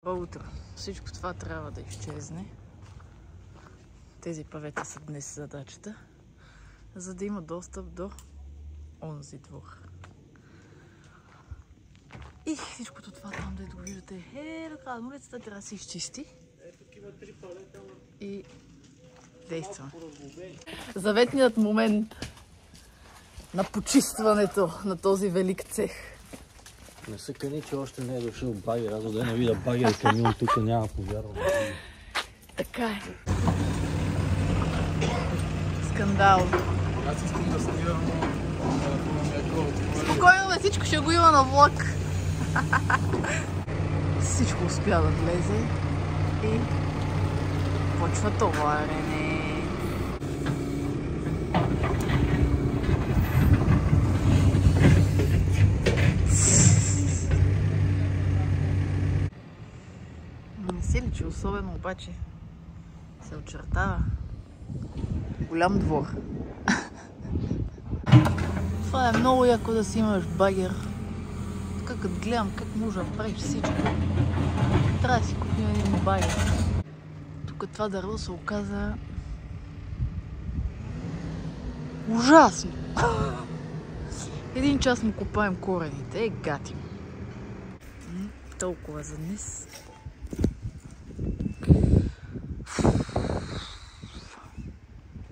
Добро утро. Всичко това трябва да изчезне. Тези павета са днес задачата, за да има достъп до онзи двор. И всичкото това там, дето го виждате, така, улицата трябва да се изчисти. Тук има 3 палета. И действаме. Заветният момент на почистването на този велик цех. Не се къни, че още не е дошъл багер. Аз да не видя багер и камион, тук няма повярвам. Така е. Скандал. Аз искам да снимам Спокойно, бе, всичко ще го има на влог. Всичко успя да влезе и почва товарене. Не се личи особено, обаче се очертава голям двор. Това е много яко да си имаш багер. Така като гледам как може да правиш всичко. Трябва да си купим един багер. Тук това дърво се оказа ужасно. Един час му копаем корените, гатим. Толкова за днес.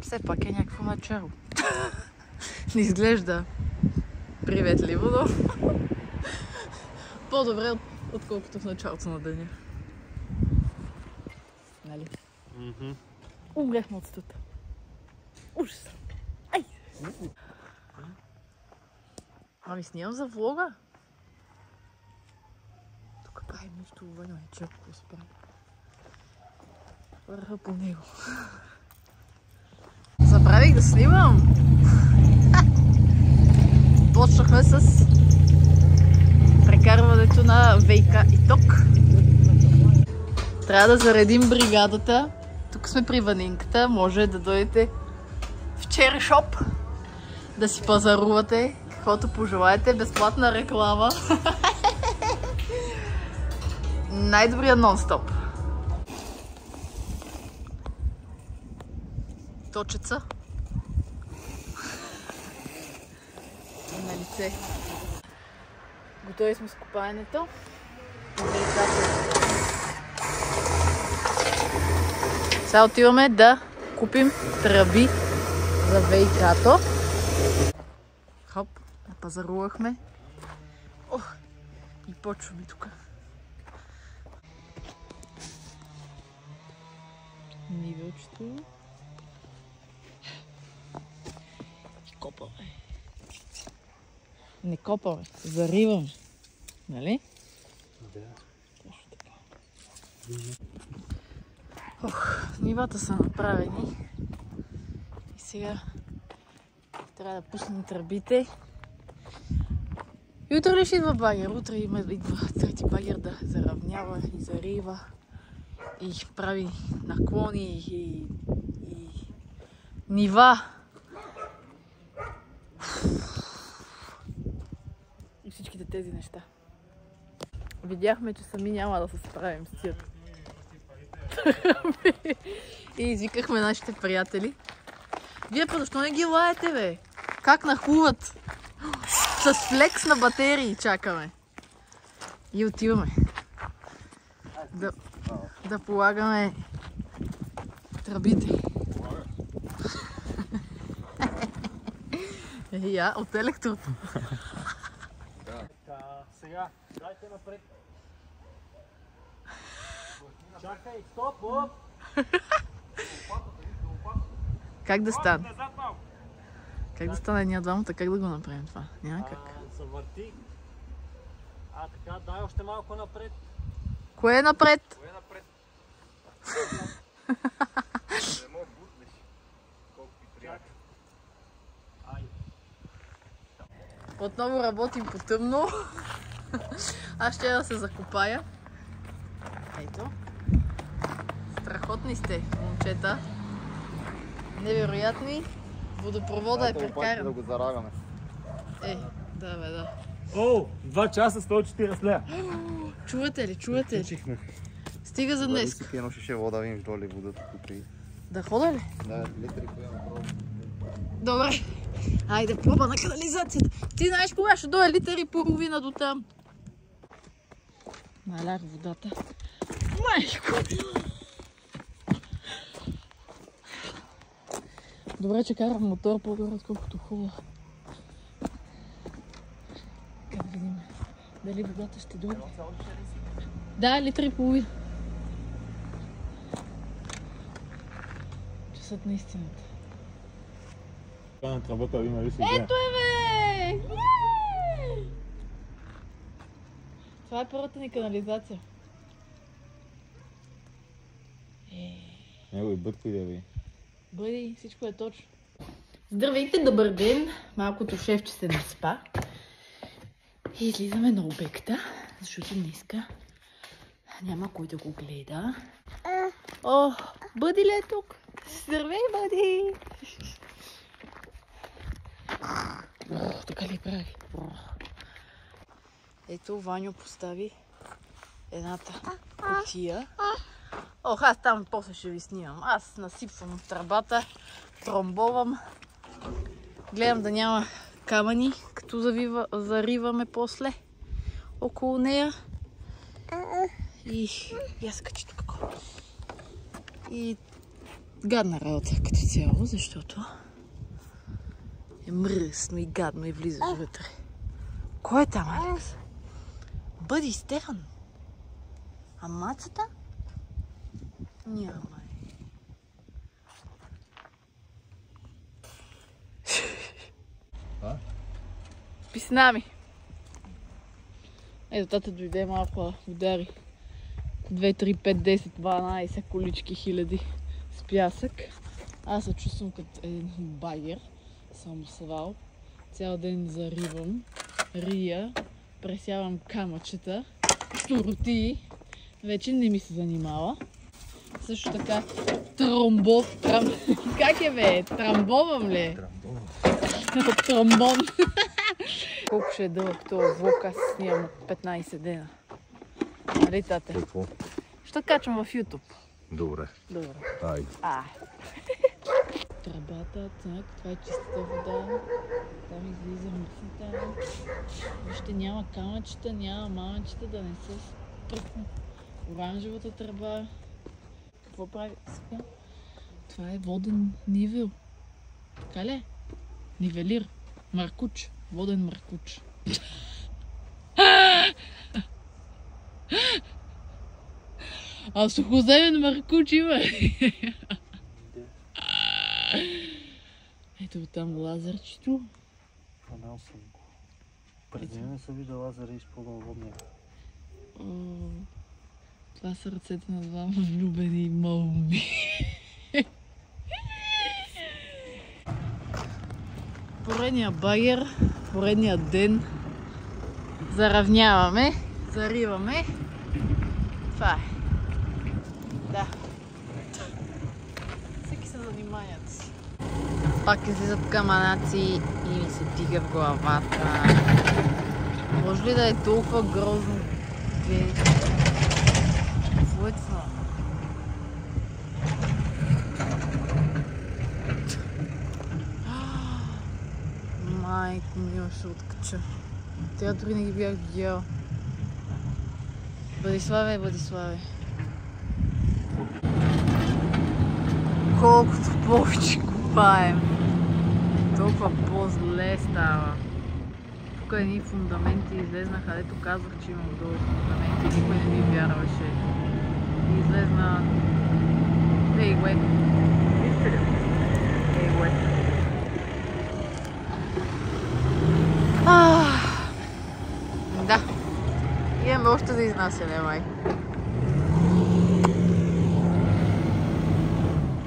Все пак е някакво начало. Не изглежда приветливо, но по-добре, отколкото в началото на деня. Нали? Умряхме от студ. Ужас! Ай! Ами снимам за влога. Тук правим нищо въно, е чак какво се прави. Върха по него. Забравих да снимам! Почнахме с прекарването на ВИК и ток. Трябва да заредим бригадата. Тук сме при Ванинката. Може да дойдете в Черри Шоп да си пазарувате каквото пожелаете. Безплатна реклама. Най-добрият нон-стоп. Точеца. На лице. Готови сме с копаенето. Сега отиваме да купим тръби за ВИК-то. Хоп, напазарувахме. Ох, и почваме тук. Нивелчето. И копаме. Не копаме, зариваме. Нали? Да. Точно така. Ох, нивата са направени. И сега трябва да пуснем тръбите. И утре ли ще идва багер? Утре идва трети багер да заравнява и зарива. И прави наклони и нива. И всичките тези неща. Видяхме, че сами няма да се справим с тия. И извикахме нашите приятели. Вие па защо не ги лаете, бе? Как нахлуват? С флекс на батерии чакаме. И отиваме. Да полагаме тръбите. Я, от електрото. Сега, дайте напред. Чакай, стоп, оп! Как да стане? Как да стане ние двамата? Как да го направим това? Няма как. Завърти. Така, дай още малко напред. Кое е напред? Кое е напред? Не мога бутнеш. Колко ти приятел. Отново работим по тъмно. Аз ще да се закопая. Ето. Страхотни сте, момчета. Невероятни. Водопровода е прекаран. Да го заравяме. Да бе, да. О, 2 часа 140 лева. Чувате ли, чувате ли? Стига за днес. Си едно шише вода, видиш доле водата тук и... Да хода ли? Да, литри коя направо. Добре. Айде, проба на канализацията. Ти знаеш кога ще дойде литър и половина до там. Налях водата. Майко! Добре, че карам мотор по-горе, отколкото хубаво. Как да видим дали водата ще дойде. Да, литър и половина. Часът на истината. Това на тръбата има ли си Ето е, бе! Това е първата ни канализация. Него и бъдко да ви. Бъди, всичко е точно. Здравейте, добър ден! Малкото шефче се наспа. И излизаме на обекта, защото днеска няма кой да го гледа. О, Бъди ли е тук? Здравей, Бъди! Така ли прави? Ето, Ваньо постави едната кутия. Ох, аз там после ще ви снимам. Аз насипвам тръбата, тромбовам. Гледам да няма камъни, като зариваме после около нея. И аз качи тук. И гадна работа като цяло, защото е мръсно и гадно и влизаш вътре. Кой е там, Алекс? Бъди, Стефан. А мацата? Няма. Спи с нами. Ето, тата дойде малко удари. 2, 3, 5, 10, 12 колички хиляди с пясък. Аз се чувствам като един багер. Самосвал. Цял ден заривам, рия, пресявам камъчета, стороти. Вече не ми се занимава. Също така тромбов. Как е, бе? Трамбовам ли? Тромбон. Колко ще е дълъг този влог, аз снимам от 15 дена. Нали, тате? Какво? Ще качвам в YouTube. Добре. Добре. Айде. Тръбата, това е чистата вода. Там излиза мръсната. Вижте, няма камъчета, няма мамъчета да не се стръкне. Оранжевата тръба. Какво прави сега? Това е воден нивел. Така ли? Нивелир. Маркуч. Воден маркуч. А сухоземен маркуч има. Ето там лазерчето. Фанал съм го. Преди не съм виждал лазера и изпълнал водния. Това са ръцете на двама влюбени молни. Поредния багер, поредния ден. Заравняваме, зариваме. Това е. Да. Всеки се заниманият си. Пак излизат камънаци и ми се дига в главата. Може ли да е толкова грозно? Какво е това? Майко мила, ще откача. Тя дори не ги бях видяла. Владиславе, Владиславе. Колкото повече копаем, толкова по-зле става. Тук едни фундаменти излезнаха, дето казах, че имам долу фундаменти, никой не ми вярваше. И излезна... Ей, гуе! Вижте ли? Ей, гуе! Да. Имаме още за изнасяне, май.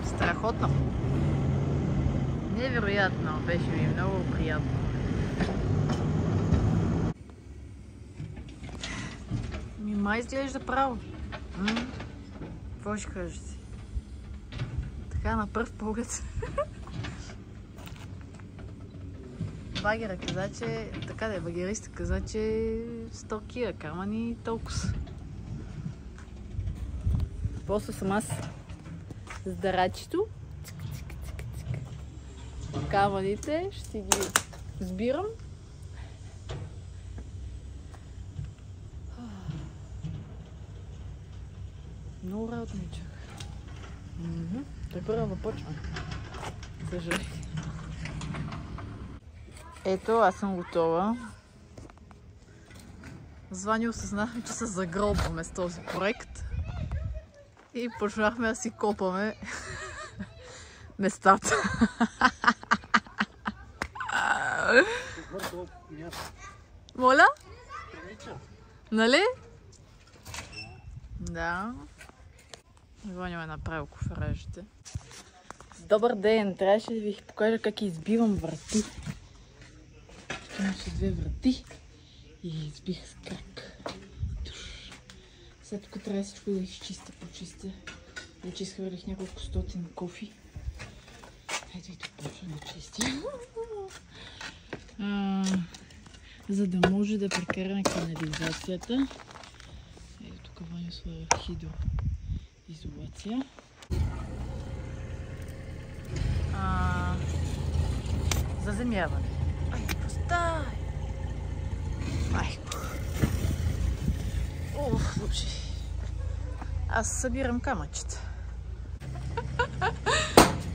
Страхотно. Невероятно. Беше ми много приятно. Май изглежда право. Какво ще кажеш си? Така на пръв поглед. Багера каза, че... Така да е, багериста каза, че 100 кила камъни толкова. После съм аз с дарачето. Камъните ще си ги сбирам. Много работа ми чака. Той първо започва. Съжаление. Ето, аз съм готова. Звани осъзнахме, че се загробваме с този проект. И почнахме да си копаме местата. Моля? Нали? Да. Ваня ме направил коферажите. Добър ден! Трябваше да ви покажа как избивам врати. Имаше 2 врати и избих с крак. Сега тук трябва всичко да изчистя, почистя. Вече изхвърлих няколко стотин кофи. Ето и тук почвам да чистя. За да може да прекараме канализацията. Ето тук Ваня слага хидроизолация. Заземяване. Ай, постай! Ай! Ох, лучи. Аз събирам камъчета.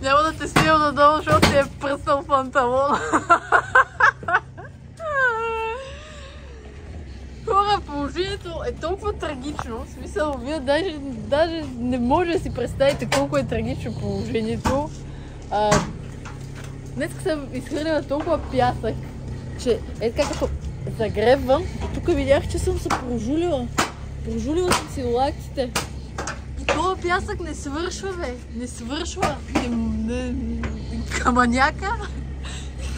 Няма да те снимам надолу, защото ти е пръснал панталон. Хора, положението е толкова трагично. В смисъл, вие даже не може да си представите колко е трагично положението. Днес съм изхвърлила толкова пясък, че е така като загребвам. И тук видях, че съм се прожулила. Прожулила съм си лактите. И този пясък не свършва, бе. Не свършва. Камъняка.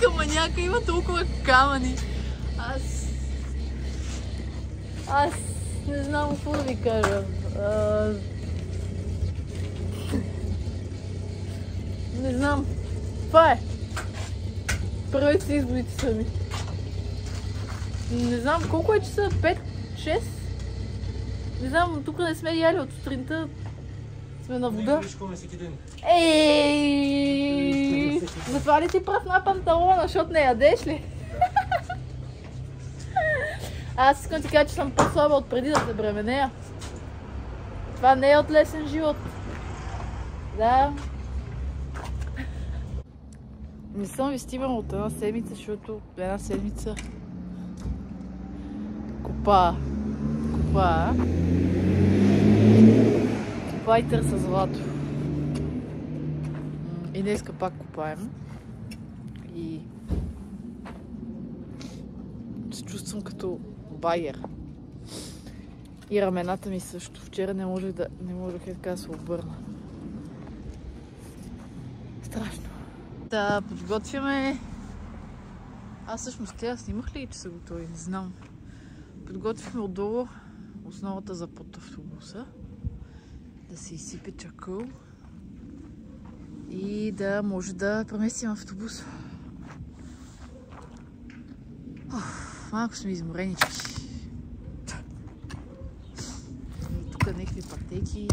Камъняка има толкова камъни. Аз не знам какво да ви кажа. Не знам. Това е. Правете си изборите сами. Не знам колко е часа. 5? 6? Не знам, тук не сме яли от сутринта. Сме на вода. Ей! Затова ли ти пръсна панталона, защото не ядеш ли? Аз искам ти кажа, че съм по-слаба от преди да се бременея. Това не е от лесен живот. Да. Не съм ви стимала от една седмица, защото една седмица копа и търса злато. И днеска пак копаем. И се чувствам като багер. И рамената ми също. Вчера не можех така да се обърна. Страшно. Да подготвяме... Аз всъщност тя снимах ли, че са готови? Не знам. Подготвихме отдолу основата за под автобуса. Да се изсипе чакъл. И да може да преместим автобуса. Малко сме изморенички. И тук някакви пътеки.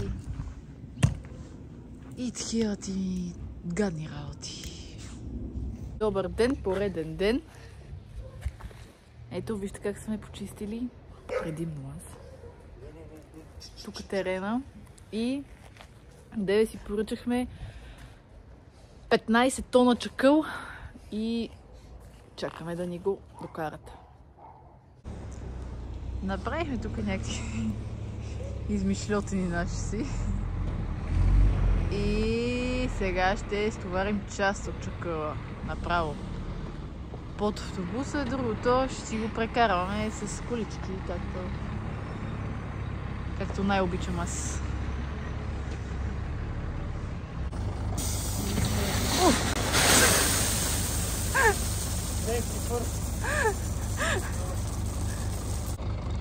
И такива ти гадни работи. Добър ден, пореден ден. Ето, вижте как сме почистили. Предимно аз. Тук е терена. И деве си поръчахме 15 тона чакъл и чакаме да ни го докарат. Направихме тук някакви измишлетини наши си. И сега ще стоварим част от чакъла направо под автобуса, другото ще си го прекарваме с колички, както най-обичам аз.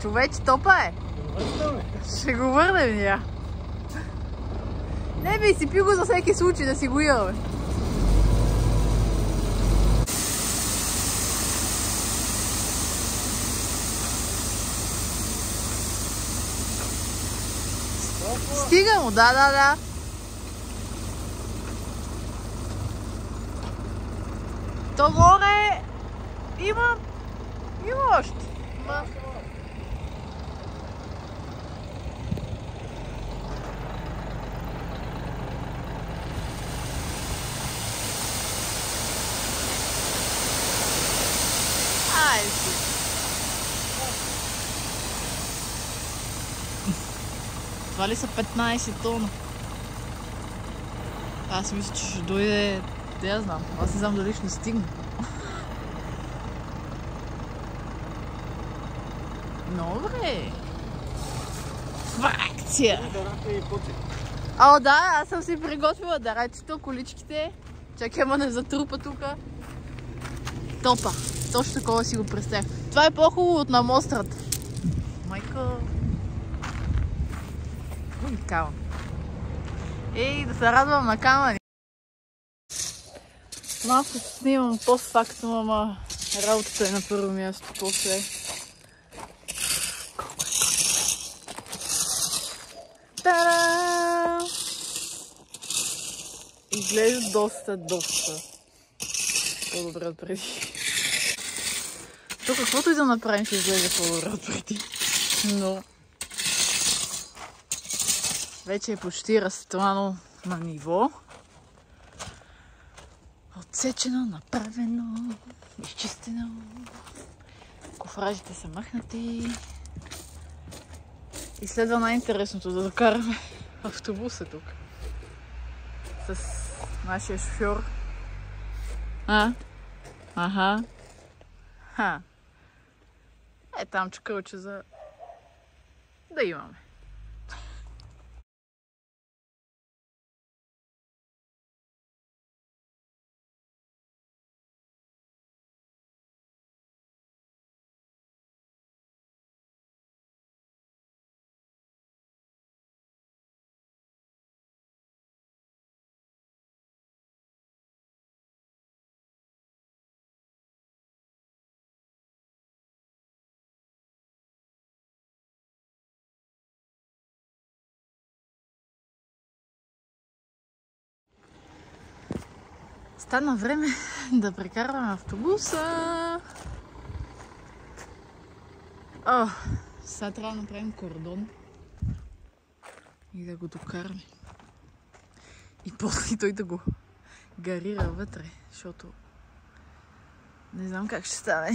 Човече, топа е! Ще го върнем я. Не бе, си пи го за всеки случай да си го имаме. Стига му, да. То горе има още. Ай си. Това ли са 15 тона? Аз мисля, че ще дойде... Да я знам. Аз не знам дали ще стигне. Добре. Фракция. О, да, аз съм си приготвила дарачето, количките. Чакай, ама не затрупа тука. Топа. Точно такова си го представя. Това е по-хубаво от на мострата. Майка. Уникално. Ей, да се радвам на камъни. Малко снимам постфактум, ама работата е на първо място. После. Та-да! Изглежда доста. По-добре от преди. То каквото и да направим, ще изглежда по-добре от преди. Но вече е почти разстлано на ниво. Отсечено, направено, изчистено. Кофражите са махнати. И следва най-интересното да докараме автобуса тук. С нашия шофьор. Аха. Е, там чукълче за да имаме. Стана време да прекарваме автобуса. Сега трябва да направим кордон и да го докараме. И после той да го гарира вътре, защото не знам как ще стане.